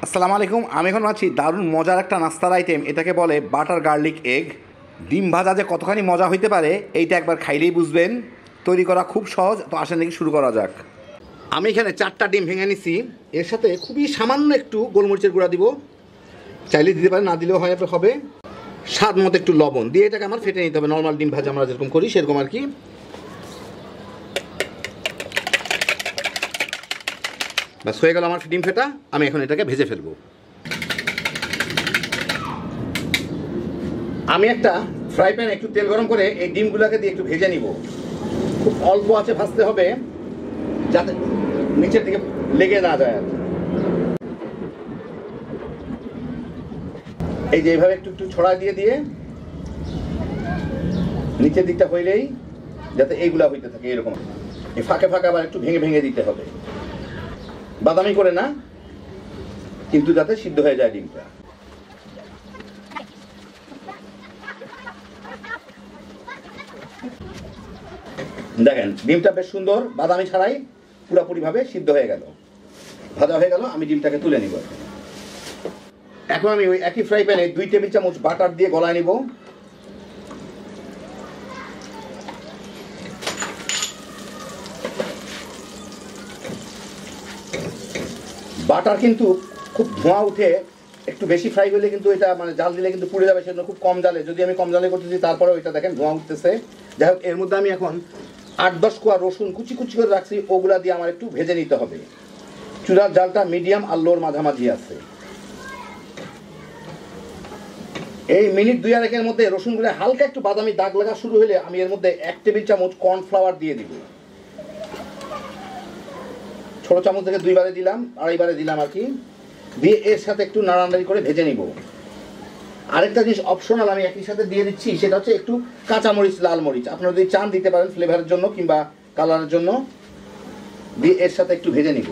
আসসালামু আলাইকুম। আমি এখন আছি দারুণ মজার একটা নাস্তার আইটেম, এটাকে বলে বাটার গার্লিক এগ। ডিম ভাজা যে কতখানি মজা হইতে পারে এইটা একবার খাইলেই বুঝবেন। তৈরি করা খুব সহজ, তো আসেন দেখি শুরু করা যাক। আমি এখানে 4টা ডিম ভেঙে নিছি, এর সাথে খুবই সামান্য একটু গোলমরিচের গুঁড়া দিব, চাইলে দিতে পারেন, না দিলেও হবে। স্বাদ মতো একটু লবণ দিয়ে এটাকে আমার ফেটে নিতে হবে, নর্মাল ডিম ভাজা আমরা যেরকম করি সেরকম আর কি। ব্যাস হয়ে গেল আমার ডিম ফেটা। আমি এখন এটাকে ভেজে ফেলবো। আমি একটা ফ্রাই প্যানে একটু তেল গরম করে এই ডিমগুলোকে দিয়ে একটু ভেজে নিব। খুব অল্প আছে ভাজতে হবে, যাতে নিচের দিকে লেগে না যায়। এই যে এইভাবে একটু একটু ছড়া দিয়ে দিয়ে নিচের দিকটা হইলেই যাতে এইগুলা হইতে থাকে এরকম। এই ফাঁকে ফাঁকে আবার একটু ভেঙে ভেঙে দিতে হবে, বাদামি করে না, কিন্তু যাতে সিদ্ধ হয়ে যায় ডিমটা। দেখেন ডিমটা বেশ সুন্দর, বাদামি ছাড়াই পুরোপুরিভাবে সিদ্ধ হয়ে গেল, ভাজা হয়ে গেল। আমি ডিমটাকে তুলে নিব। এখন আমি ওই একই ফ্রাই প্যানে 2 টেবিল চামচ বাটার দিয়ে গলায় নিব। বাটার কিন্তু খুব ধোঁয়া উঠে একটু বেশি ফ্রাই হলে কিন্তু এটা মানে জাল দিলে কিন্তু পুড়ে যাবে, সেজন্য খুব কম জালে, যদি আমি কম জালে করতেছি তারপরে ওইটা দেখেন ধোঁয়া উঠতেছে। যাই হোক, এর মধ্যে আমি এখন 8-10 কোয়া রসুন কুচি কুচি করে রাখছি, ওগুলা দিয়ে আমার একটু ভেজে নিতে হবে। চুলার জালটা মিডিয়াম আর লোর মাঝামাঝি আছে। এই মিনিট 2-1 মধ্যে রসুনগুলো হালকা একটু বাদামি দাগ লাগা শুরু হলে আমি এর মধ্যে 1 টেবিল চামচ কর্নফ্লাওয়ার দিয়ে দিব। ছোট চামচ থেকে 2 বারে দিলাম, 2.5 বারে দিলাম আর কি, দিয়ে এর সাথে একটু নাড়ানাড়ি করে ভেজে নিব। আরেকটা জিনিস অপশনাল আমি একই সাথে দিয়ে দিচ্ছি, সেটা হচ্ছে একটু কাঁচামরিচ, লাল মরিচ। আপনারা যদি চান দিতে পারেন ফ্লেভারের জন্য কিংবা কালারের জন্য, দিয়ে এর সাথে একটু ভেজে নিব।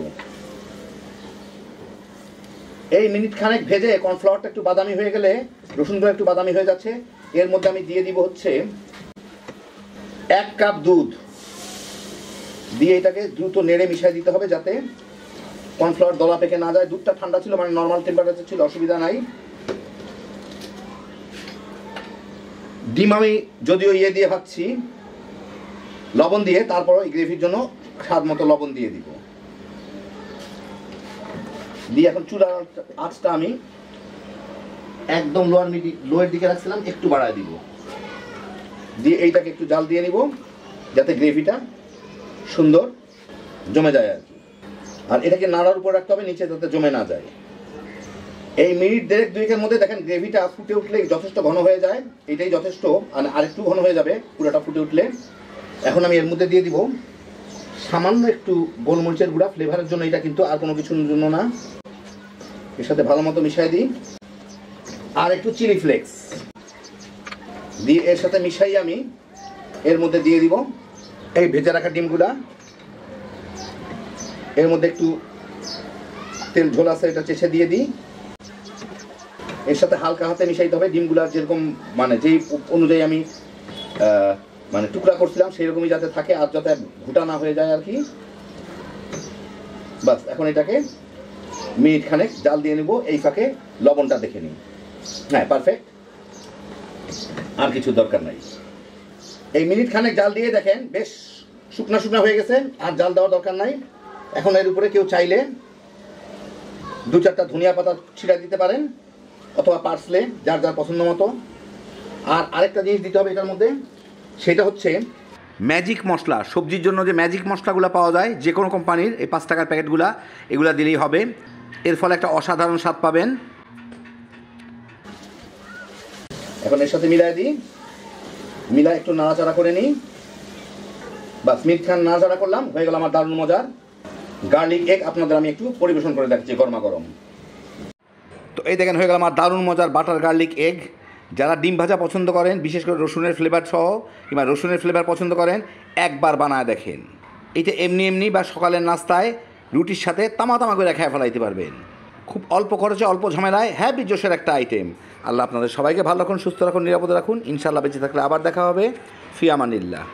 এই মিনিট খানেক ভেজে কর্নফ্লাওয়ারটা একটু বাদামি হয়ে গেলে, রসুনগুলো একটু বাদামি হয়ে যাচ্ছে, এর মধ্যে আমি দিয়ে দিব হচ্ছে 1 কাপ দুধ। দিয়ে এটাকে দ্রুত নেড়ে মিশিয়ে দিতে হবে যাতে কর্নফ্লাওয়ার দলা পেকে না যায়। দুধটা ঠান্ডা ছিল, মানে নর্মাল টেম্পারেচার ছিল, অসুবিধা নাই। ডিম আমি যদিও দিয়ে ভাজছি লবণ দিয়ে, তারপর এই গ্রেভির জন্য স্বাদ মতো লবণ দিয়ে দিব। দিয়ে এখন চুলার আঁচটা আমি একদম লোয়ের দিকে রাখছিলাম, একটু বাড়ায় দিব। দিয়ে এইটাকে একটু জাল দিয়ে নিব যাতে গ্রেভিটা সুন্দর জমে যায় আর কি। আর এটাকে নাড়ার উপর রাখতে হবে, নিচে যাতে জমে না যায়। এই মিনিট 1.5-2 মধ্যে দেখেন গ্রেভিটা ফুটে উঠলে যথেষ্ট ঘন হয়ে যায়, এটাই যথেষ্ট। আর একটু ঘন হয়ে যাবে পুরোটা ফুটে উঠলে। এখন আমি এর মধ্যে দিয়ে দিব সামান্য একটু গোলমরিচের গুঁড়া, ফ্লেভারের জন্য এটা, কিন্তু আর কোনো কিছুর জন্য না। এর সাথে ভালো মতো মিশাই দিই। আর একটু চিলি ফ্লেক্স দিয়ে এর সাথে মিশাই আমি এর মধ্যে দিয়ে দিব এই ভেজে রাখা ডিমগুলা। এর মধ্যে একটু তেল ঝোল আছে, এটা চেষে দিয়ে দিই। এর সাথে হালকা হাতে মিশাইতে হবে। ডিমগুলা যেরকম মানে যেই অনুযায়ী আমি মানে টুকরা করছিলাম সেই রকমই যাতে থাকে, আর যাতে ঘুটা না হয়ে যায় আর কি। বাস এখন এটাকে মিনিট খানেক জাল দিয়ে নেব। এই ফাঁকে লবণটা দেখে নিই। হ্যাঁ, পারফেক্ট, আর কিছু দরকার নাই। এই মিনিট খানেক জাল দিয়ে দেখেন বেশ শুকনা শুকনা হয়ে গেছে, আর জাল দেওয়ার দরকার নাই। এখন এর উপরে কেউ চাইলে 2-4টা ধনিয়া পাতা ছিটা দিতে পারেন, অথবা পার্সলে, যার যার পছন্দ মতো। আর আরেকটা জিনিস দিতে হবে এটার মধ্যে, সেটা হচ্ছে ম্যাজিক মশলা। সবজির জন্য যে ম্যাজিক মশলাগুলো পাওয়া যায় যে কোনো কোম্পানির, এই 5 টাকার প্যাকেটগুলো, এগুলো দিলেই হবে। এর ফলে একটা অসাধারণ স্বাদ পাবেন। এখন এর সাথে মিলাই দিই, মিলাই একটু নাড়াচাড়া করে নিই। বাস মিনিট খান নাড়াচাড়া করলাম, হয়ে গেল আমার দারুণ মজার গার্লিক এগ। আপনাদের আমি একটু পরিবেশন করে দেখাচ্ছি গরমা গরম। তো এই দেখেন হয়ে গেল আমার দারুণ মজার বাটার গার্লিক এগ। যারা ডিম ভাজা পছন্দ করেন, বিশেষ করে রসুনের ফ্লেভার সহ কিংবা রসুনের ফ্লেভার পছন্দ করেন, একবার বানায় দেখেন। এটা এমনি এমনি বা সকালের নাস্তায় রুটির সাথে তামা তামা করে খেয়ে ফেলাইতে পারবেন। খুব অল্প খরচে, অল্প ঝামেলায় হ্যাপি জোশের একটা আইটেম। আল্লাহ আপনাদের সবাইকে ভালো রাখুন, সুস্থ রাখুন, নিরাপদে রাখুন। ইনশাআল্লাহ বেঁচে থাকলে আবার দেখা হবে। ফি আমানিল্লাহ।